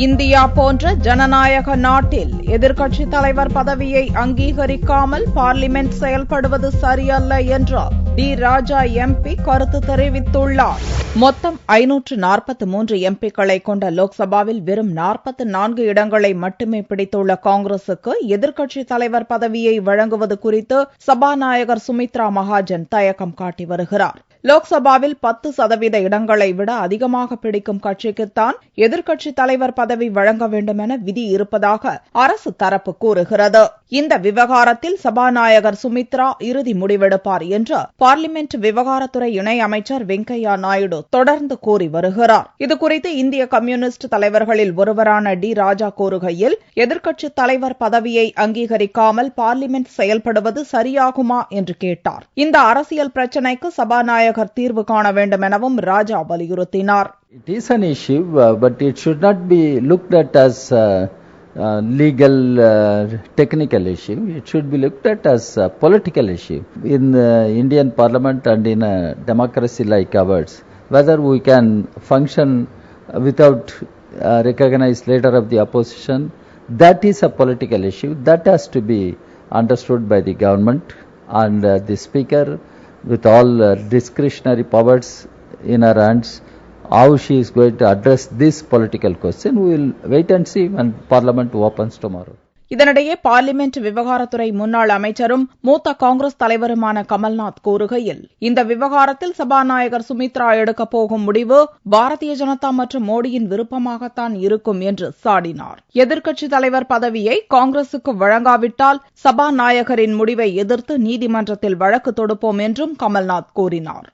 India போன்ற ஜனநாயக நாட்டில் எதிர்க்கட்சித் தலைவர் பதவியை அங்கீகரிக்காமல் பார்லிமென்ட் செயல்படுவது சரியல்ல என்று டி. ராஜா எம்பி கருத்து தெரிவித்துள்ளார். மொத்தம் 543 எம்பிக்களை கொண்ட லோக்சபாவில் வெறும் 44 இடங்களை மட்டுமே பிடித்துள்ள காங்கிரசுக்கு எதிர்க்கட்சித் தலைவர் பதவியை வழங்குவது குறித்து சபாநாயகர் சுமித்ரா மகாஜன் தயக்கம் காட்டி வருகிறார். லோக்சபாவில் 10% இடங்களை விட அதிகமாக பிடிக்கும் கட்சிக்குத்தான் எதிர்க்கட்சித் தலைவர் பதவி வழங்க வேண்டும் என விதி இருப்பதாக அரசு தரப்பு கூறுகிறது. இந்த விவகாரத்தில் சபாநாயகர் சுமித்ரா இறுதி முடிவெடுப்பார் என்று பார்லிமென்ட் விவகாரத்துறை இணையமைச்சர் வெங்கையா நாயுடு தொடர்ந்து கூறி வருகிறார். இதுகுறித்து இந்திய கம்யூனிஸ்ட் தலைவர்களில் ஒருவரான டி. ராஜா கூறுகையில், எதிர்க்கட்சித் தலைவர் பதவியை அங்கீகரிக்காமல் பார்லிமென்ட் செயல்படுவது சரியாகுமா என்று கேட்டார். இந்த அரசியல் பிரச்சினைக்கு சபாநாயகர் தீர்வு காண வேண்டும் எனவும் ராஜா வலியுறுத்தினார். It is an issue, but it should not be looked at as legal technical issue. It should be looked at as a political issue. In the Indian Parliament and in a democracy like ours, whether we can function without a recognized leader of the opposition, that is a political issue. That has to be understood by the government, and the Speaker, with all discretionary powers in her hands, how she is going to address this political question, we will wait and see when Parliament opens tomorrow. இதனிடையே parliament விவகாரத்துறை முன்னாள் அமைச்சரும் மூத்த காங்கிரஸ் தலைவருமான கமல்நாத் கூறுகையில், இந்த விவகாரத்தில் சபாநாயகர் சுமித்ரா எடுக்கப் போகும் முடிவு பாரதிய ஜனதா மற்றும் மோடியின் விருப்பமாகத்தான் இருக்கும் என்று சாடினார். எதிர்க்கட்சித் தலைவர் பதவியை காங்கிரசுக்கு வழங்காவிட்டால் சபாநாயகரின் முடிவை எதிர்த்து நீதிமன்றத்தில் வழக்கு தொடுப்போம் என்றும் கமல்நாத் கூறினார்.